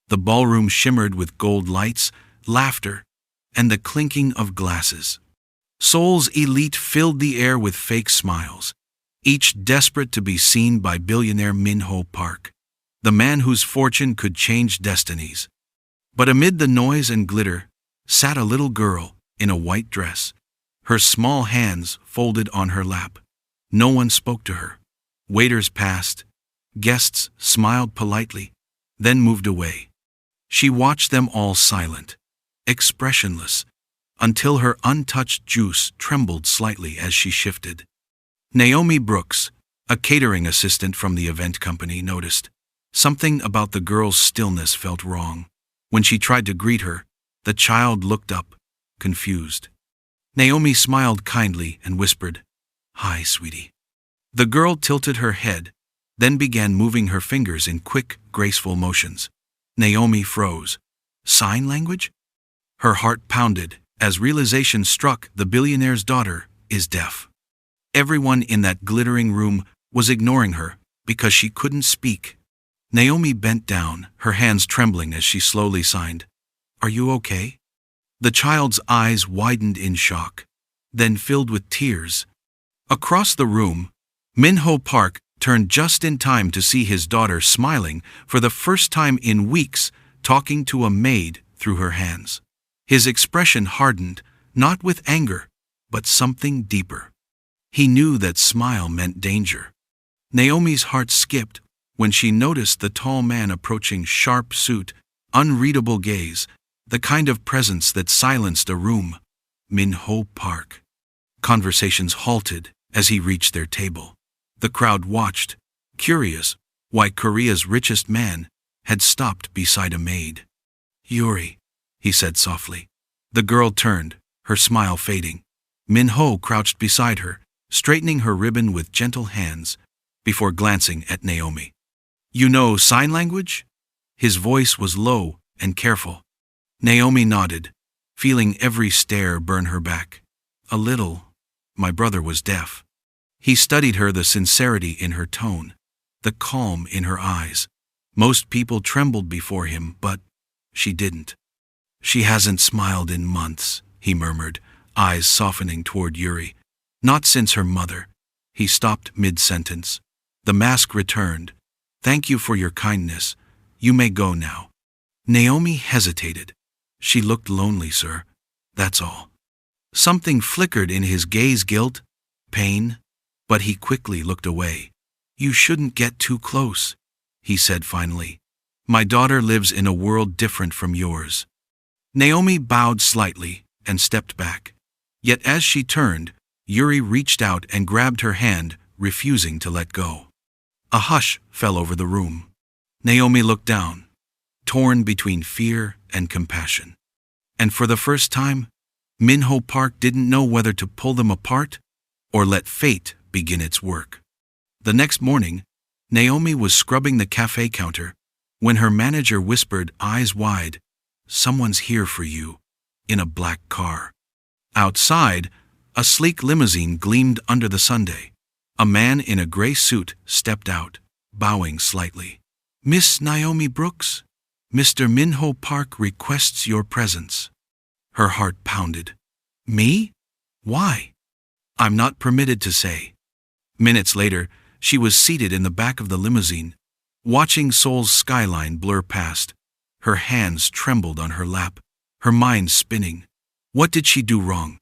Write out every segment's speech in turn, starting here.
The ballroom shimmered with gold lights, laughter, and the clinking of glasses. Seoul's elite filled the air with fake smiles, each desperate to be seen by billionaire Minho Park, the man whose fortune could change destinies. But amid the noise and glitter sat a little girl in a white dress, her small hands folded on her lap. No one spoke to her. Waiters passed. Guests smiled politely, then moved away. She watched them all silent, expressionless, until her untouched juice trembled slightly as she shifted. Naomi Brooks, a catering assistant from the event company, noticed. Something about the girl's stillness felt wrong. When she tried to greet her, the child looked up, confused. Naomi smiled kindly and whispered, "Hi, sweetie." The girl tilted her head, then began moving her fingers in quick, graceful motions. Naomi froze. Sign language? Her heart pounded as realization struck. The billionaire's daughter is deaf. Everyone in that glittering room was ignoring her because she couldn't speak. Naomi bent down, her hands trembling as she slowly signed, "Are you okay?" The child's eyes widened in shock, then filled with tears. Across the room, Minho Park turned just in time to see his daughter smiling for the first time in weeks, talking to a maid through her hands. His expression hardened, not with anger, but something deeper. He knew that smile meant danger. Naomi's heart skipped when she noticed the tall man approaching, sharp suit, unreadable gaze, the kind of presence that silenced a room. Minho Park. Conversations halted as he reached their table. The crowd watched, curious why Korea's richest man had stopped beside a maid. "Yuri," he said softly. The girl turned, her smile fading. Minho crouched beside her, straightening her ribbon with gentle hands, before glancing at Naomi. "You know sign language?" His voice was low and careful. Naomi nodded, feeling every stare burn her back. "A little. My brother was deaf." He studied her, the sincerity in her tone, the calm in her eyes. Most people trembled before him, but she didn't. "She hasn't smiled in months," he murmured, eyes softening toward Yuri. "Not since her mother." He stopped mid-sentence. The mask returned. "Thank you for your kindness. You may go now." Naomi hesitated. "She looked lonely, sir. That's all." Something flickered in his gaze, guilt, pain, but he quickly looked away. "You shouldn't get too close," he said finally. "My daughter lives in a world different from yours." Naomi bowed slightly and stepped back. Yet as she turned, Yuri reached out and grabbed her hand, refusing to let go. A hush fell over the room. Naomi looked down, torn between fear and compassion. And for the first time, Minho Park didn't know whether to pull them apart or let fate begin its work. The next morning, Naomi was scrubbing the cafe counter when her manager whispered, eyes wide, "Someone's here for you," in a black car. Outside, a sleek limousine gleamed under the sundae. A man in a gray suit stepped out, bowing slightly. "Miss Naomi Brooks, Mr. Minho Park requests your presence." Her heart pounded. "Me? Why?" "I'm not permitted to say." Minutes later, she was seated in the back of the limousine, watching Seoul's skyline blur past. Her hands trembled on her lap, her mind spinning. What did she do wrong?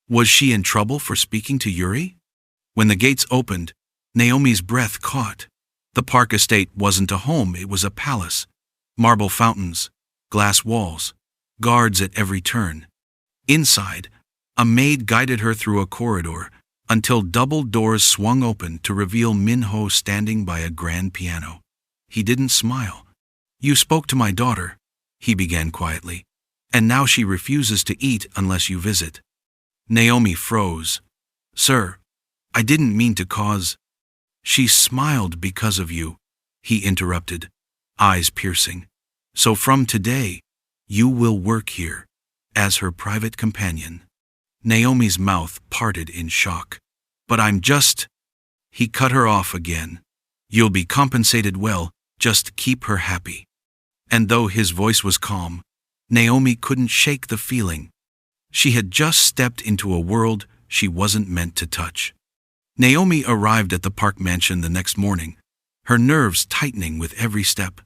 Was she in trouble for speaking to Yuri? When the gates opened, Naomi's breath caught. The Park estate wasn't a home, it was a palace. Marble fountains, glass walls, guards at every turn. Inside, a maid guided her through a corridor until double doors swung open to reveal Minho standing by a grand piano. He didn't smile. "You spoke to my daughter," he began quietly, "and now she refuses to eat unless you visit." Naomi froze. "Sir, I didn't mean to cause—" "She smiled because of you," he interrupted, eyes piercing. "So from today, you will work here, as her private companion." Naomi's mouth parted in shock. "But I'm just—" He cut her off again. "You'll be compensated well, just keep her happy." And though his voice was calm, Naomi couldn't shake the feeling. She had just stepped into a world she wasn't meant to touch. Naomi arrived at the Park mansion the next morning, her nerves tightening with every step.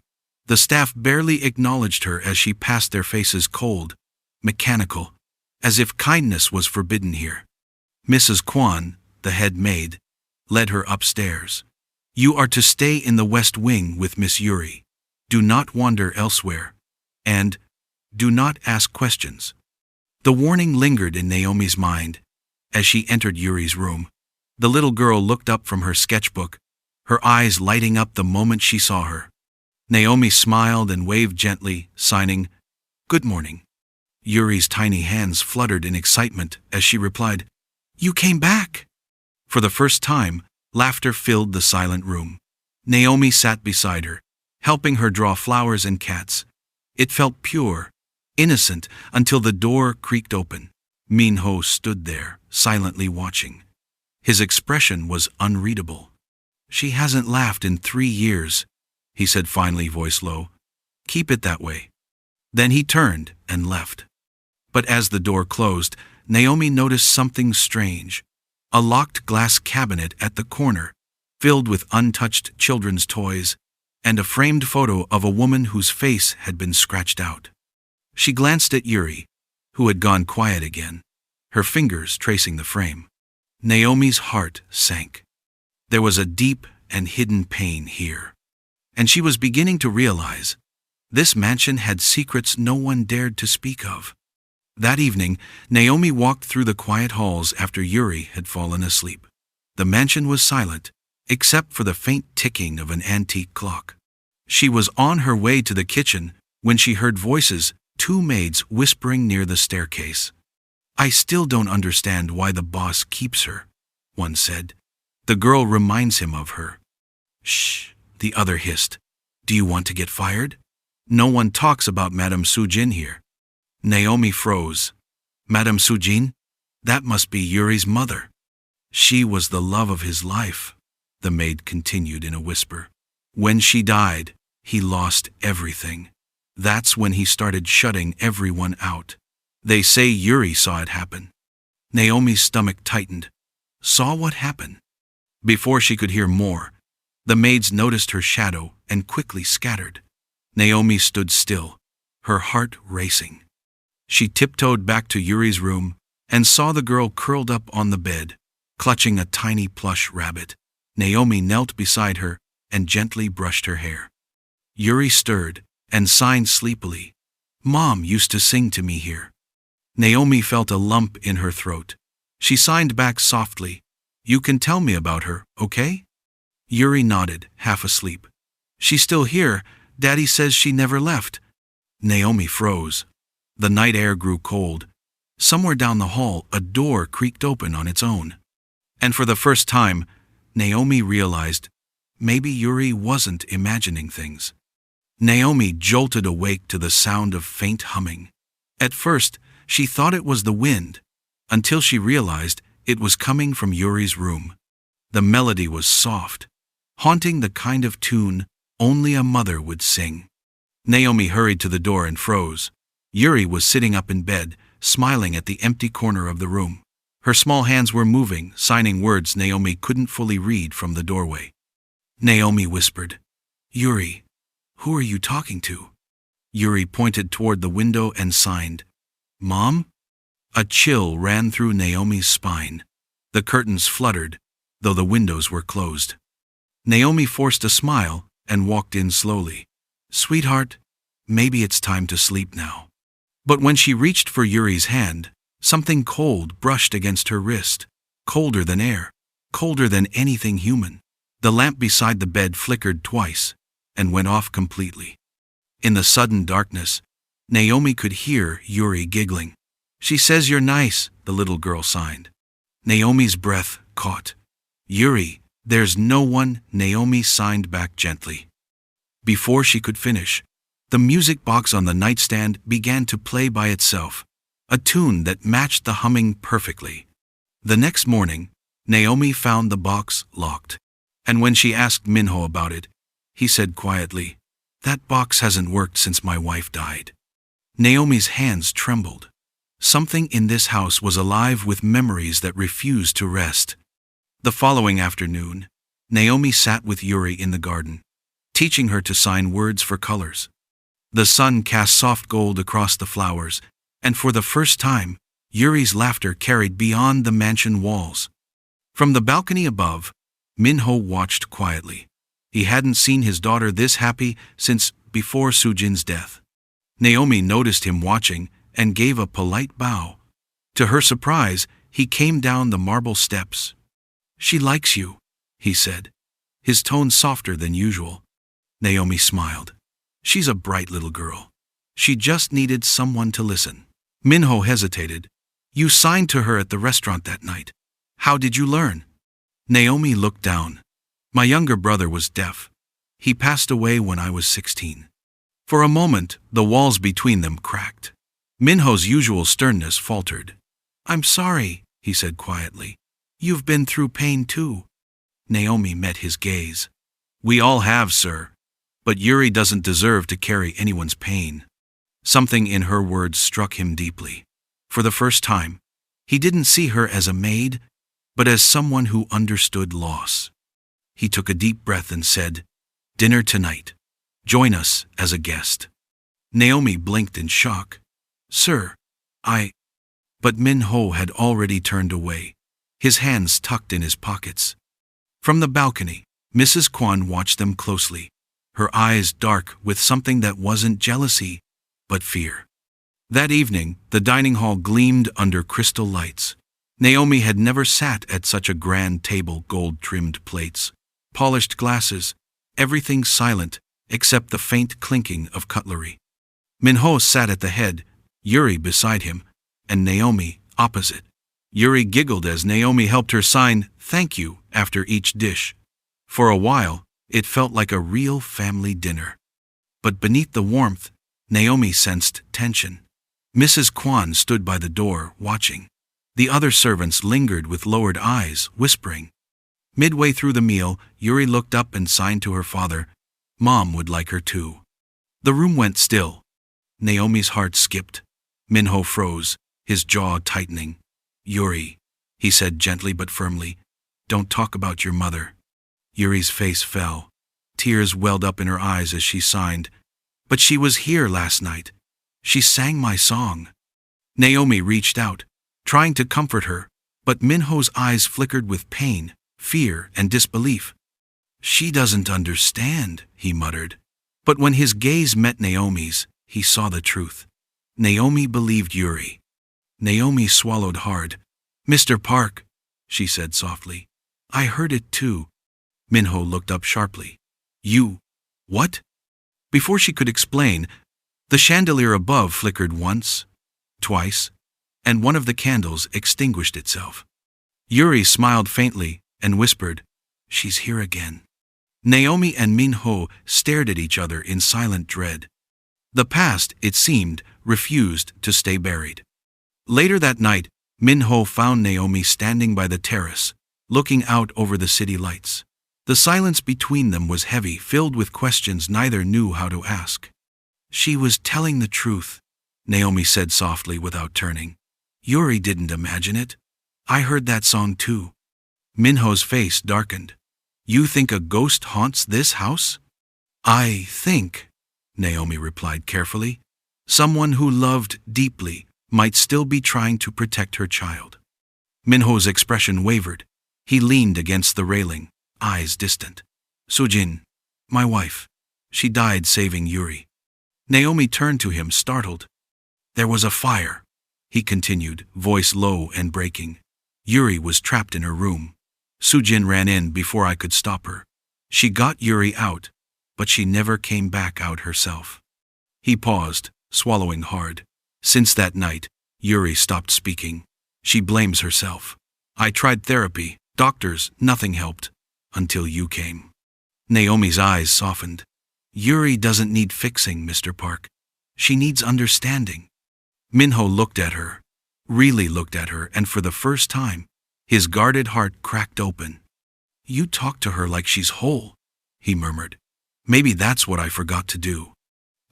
The staff barely acknowledged her as she passed, their faces cold, mechanical, as if kindness was forbidden here. Mrs. Kwan, the head maid, led her upstairs. "You are to stay in the West Wing with Miss Yuri. Do not wander elsewhere. And do not ask questions." The warning lingered in Naomi's mind as she entered Yuri's room. The little girl looked up from her sketchbook, her eyes lighting up the moment she saw her. Naomi smiled and waved gently, signing, "Good morning." Yuri's tiny hands fluttered in excitement as she replied, "You came back!" For the first time, laughter filled the silent room. Naomi sat beside her, helping her draw flowers and cats. It felt pure, innocent, until the door creaked open. Minho stood there, silently watching. His expression was unreadable. "She hasn't laughed in 3 years, he said finally, voice low. "Keep it that way." Then he turned and left. But as the door closed, Naomi noticed something strange. A locked glass cabinet at the corner, filled with untouched children's toys, and a framed photo of a woman whose face had been scratched out. She glanced at Yuri, who had gone quiet again, her fingers tracing the frame. Naomi's heart sank. There was a deep and hidden pain here. And she was beginning to realize this mansion had secrets no one dared to speak of. That evening, Naomi walked through the quiet halls after Yuri had fallen asleep. The mansion was silent, except for the faint ticking of an antique clock. She was on her way to the kitchen when she heard voices, 2 maids whispering near the staircase. "I still don't understand why the boss keeps her," one said. "The girl reminds him of her." "Shh," the other hissed. "Do you want to get fired? No one talks about Madame Sujin here." Naomi froze. "Madame Sujin? That must be Yuri's mother." "She was the love of his life," the maid continued in a whisper. "When she died, he lost everything. That's when he started shutting everyone out. They say Yuri saw it happen." Naomi's stomach tightened. Saw what happened? Before she could hear more, the maids noticed her shadow and quickly scattered. Naomi stood still, her heart racing. She tiptoed back to Yuri's room and saw the girl curled up on the bed, clutching a tiny plush rabbit. Naomi knelt beside her and gently brushed her hair. Yuri stirred and signed sleepily. "Mom used to sing to me here." Naomi felt a lump in her throat. She signed back softly, "You can tell me about her, okay?" Yuri nodded, half asleep. "She's still here. Daddy says she never left." Naomi froze. The night air grew cold. Somewhere down the hall, a door creaked open on its own. And for the first time, Naomi realized maybe Yuri wasn't imagining things. Naomi jolted awake to the sound of faint humming. At first, she thought it was the wind, until she realized it was coming from Yuri's room. The melody was soft, haunting the kind of tune only a mother would sing. Naomi hurried to the door and froze. Yuri was sitting up in bed, smiling at the empty corner of the room. Her small hands were moving, signing words Naomi couldn't fully read from the doorway. Naomi whispered, "Yuri, who are you talking to?" Yuri pointed toward the window and signed, "Mom?" A chill ran through Naomi's spine. The curtains fluttered, though the windows were closed. Naomi forced a smile and walked in slowly. "Sweetheart, maybe it's time to sleep now." But when she reached for Yuri's hand, something cold brushed against her wrist, colder than air, colder than anything human. The lamp beside the bed flickered twice and went off completely. In the sudden darkness, Naomi could hear Yuri giggling. "She says you're nice," the little girl signed. Naomi's breath caught. "Yuri, there's no one," Naomi signed back gently. Before she could finish, the music box on the nightstand began to play by itself, a tune that matched the humming perfectly. The next morning, Naomi found the box locked, and when she asked Minho about it, he said quietly, That box hasn't worked since my wife died. Naomi's hands trembled. Something in this house was alive with memories that refused to rest. The following afternoon, Naomi sat with Yuri in the garden, teaching her to sign words for colors. The sun cast soft gold across the flowers, and for the first time, Yuri's laughter carried beyond the mansion walls. From the balcony above, Minho watched quietly. He hadn't seen his daughter this happy since before Sujin's death. Naomi noticed him watching and gave a polite bow. To her surprise, he came down the marble steps. "She likes you," he said, his tone softer than usual. Naomi smiled. "She's a bright little girl. She just needed someone to listen." Minho hesitated. "You signed to her at the restaurant that night. How did you learn?" Naomi looked down. "My younger brother was deaf. He passed away when I was 16. For a moment, the walls between them cracked. Minho's usual sternness faltered. "I'm sorry," he said quietly. "You've been through pain too." Naomi met his gaze. "We all have, sir. But Yuri doesn't deserve to carry anyone's pain." Something in her words struck him deeply. For the first time, he didn't see her as a maid, but as someone who understood loss. He took a deep breath and said, "Dinner tonight. Join us as a guest." Naomi blinked in shock. "Sir, But Minho had already turned away, his hands tucked in his pockets. From the balcony, Mrs. Kwan watched them closely, her eyes dark with something that wasn't jealousy, but fear. That evening, the dining hall gleamed under crystal lights. Naomi had never sat at such a grand table, gold-trimmed plates, polished glasses, everything silent except the faint clinking of cutlery. Minho sat at the head, Yuri beside him, and Naomi opposite. Yuri giggled as Naomi helped her sign "thank you" after each dish. For a while, it felt like a real family dinner. But beneath the warmth, Naomi sensed tension. Mrs. Kwan stood by the door, watching. The other servants lingered with lowered eyes, whispering. Midway through the meal, Yuri looked up and signed to her father. Mom would like her too. The room went still. Naomi's heart skipped. Minho froze, his jaw tightening. "Yuri," he said gently but firmly, "don't talk about your mother." Yuri's face fell. Tears welled up in her eyes as she signed. "But she was here last night. She sang my song." Naomi reached out, trying to comfort her, but Minho's eyes flickered with pain, fear, and disbelief. "She doesn't understand," he muttered. But when his gaze met Naomi's, he saw the truth. Naomi believed Yuri. Naomi swallowed hard. "Mr. Park," she said softly. "I heard it too." Minho looked up sharply. "You... what?" Before she could explain, the chandelier above flickered once, twice, and one of the candles extinguished itself. Yuri smiled faintly and whispered, "She's here again." Naomi and Minho stared at each other in silent dread. The past, it seemed, refused to stay buried. Later that night, Minho found Naomi standing by the terrace, looking out over the city lights. The silence between them was heavy, filled with questions neither knew how to ask. "She was telling the truth," Naomi said softly without turning. "Yuri didn't imagine it. I heard that song too." Minho's face darkened. "You think a ghost haunts this house?" "I think," Naomi replied carefully, "someone who loved deeply might still be trying to protect her child." Minho's expression wavered. He leaned against the railing, eyes distant. "Sujin, my wife. She died saving Yuri." Naomi turned to him, startled. "There was a fire," he continued, voice low and breaking. "Yuri was trapped in her room. Sujin ran in before I could stop her. She got Yuri out, but she never came back out herself." He paused, swallowing hard. "Since that night, Yuri stopped speaking. She blames herself. I tried therapy, doctors, nothing helped. Until you came." Naomi's eyes softened. "Yuri doesn't need fixing, Mr. Park. She needs understanding." Minho looked at her, really looked at her, and for the first time, his guarded heart cracked open. "You talk to her like she's whole," he murmured. Maybe that's what I forgot to do.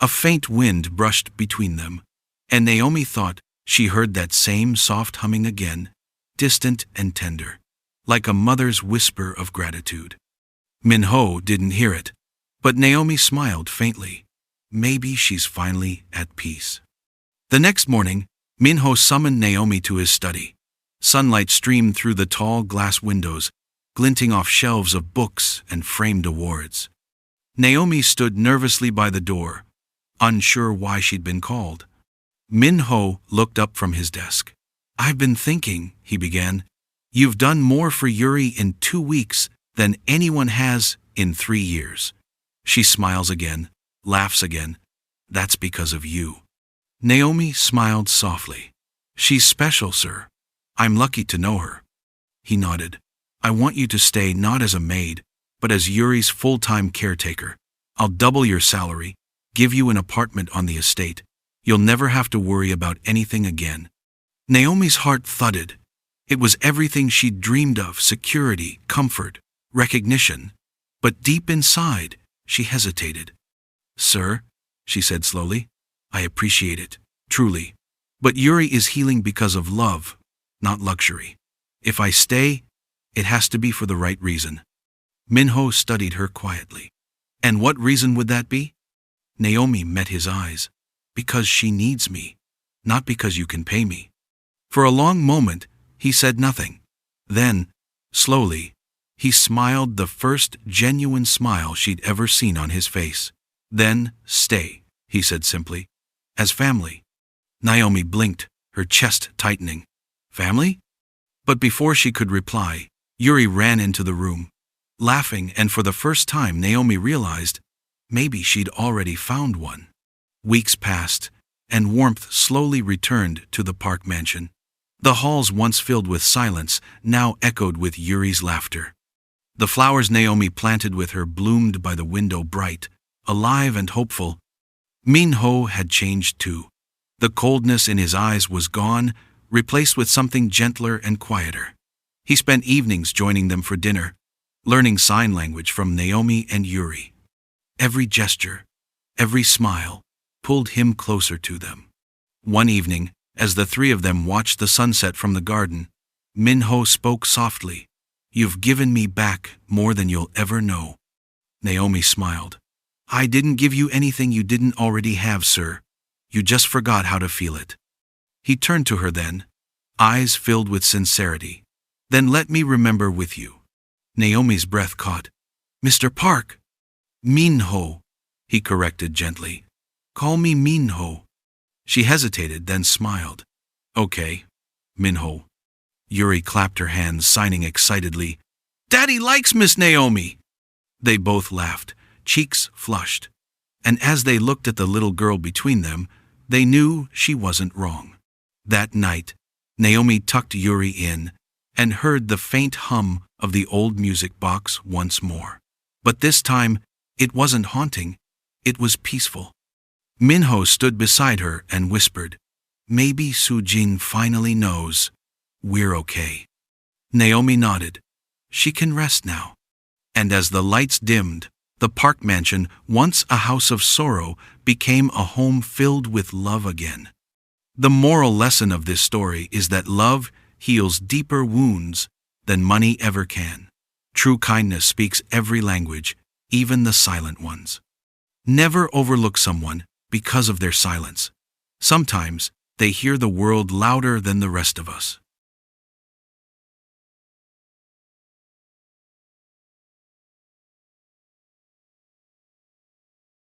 A faint wind brushed between them, and Naomi thought she heard that same soft humming again, distant and tender, like a mother's whisper of gratitude. Minho didn't hear it, but Naomi smiled faintly. Maybe she's finally at peace. The next morning, Minho summoned Naomi to his study. Sunlight streamed through the tall glass windows, glinting off shelves of books and framed awards. Naomi stood nervously by the door, unsure why she'd been called. Minho looked up from his desk. "I've been thinking," he began. "You've done more for Yuri in 2 weeks than anyone has in 3 years. She smiles again, laughs again. "That's because of you." Naomi smiled softly. "She's special, sir. I'm lucky to know her." He nodded. "I want you to stay not as a maid, but as Yuri's full-time caretaker. I'll double your salary, give you an apartment on the estate. You'll never have to worry about anything again." Naomi's heart thudded. It was everything she'd dreamed of: security, comfort, recognition. But deep inside, she hesitated. "Sir," she said slowly, "I appreciate it, truly. But Yuri is healing because of love, not luxury. If I stay, it has to be for the right reason." Minho studied her quietly. "And what reason would that be?" Naomi met his eyes. "Because she needs me, not because you can pay me." For a long moment, he said nothing. Then, slowly, he smiled, the first genuine smile she'd ever seen on his face. "Then, stay," he said simply. "As family." Naomi blinked, her chest tightening. "Family?" But before she could reply, Yuri ran into the room, laughing, and for the first time Naomi realized maybe she'd already found one. Weeks passed, and warmth slowly returned to the park mansion. The halls, once filled with silence, now echoed with Yuri's laughter. The flowers Naomi planted with her bloomed by the window, bright, alive and hopeful. Minho had changed too. The coldness in his eyes was gone, replaced with something gentler and quieter. He spent evenings joining them for dinner, learning sign language from Naomi and Yuri. Every gesture, every smile, pulled him closer to them. One evening, as the three of them watched the sunset from the garden, Minho spoke softly. "You've given me back more than you'll ever know." Naomi smiled. "I didn't give you anything you didn't already have, sir. You just forgot how to feel it." He turned to her then, eyes filled with sincerity. "Then let me remember with you." Naomi's breath caught. "Mr. Park." "Minho," he corrected gently. "Call me Minho." She hesitated, then smiled. "Okay, Minho." Yuri clapped her hands, signing excitedly. "Daddy likes Miss Naomi!" They both laughed, cheeks flushed. And as they looked at the little girl between them, they knew she wasn't wrong. That night, Naomi tucked Yuri in and heard the faint hum of the old music box once more. But this time, it wasn't haunting, it was peaceful. Minho stood beside her and whispered, "Maybe Sujin finally knows we're okay." Naomi nodded. She can rest now. And as the lights dimmed, the park mansion, once a house of sorrow, became a home filled with love again. The moral lesson of this story is that love heals deeper wounds than money ever can. True kindness speaks every language, even the silent ones. Never overlook someone because of their silence. Sometimes they hear the world louder than the rest of us.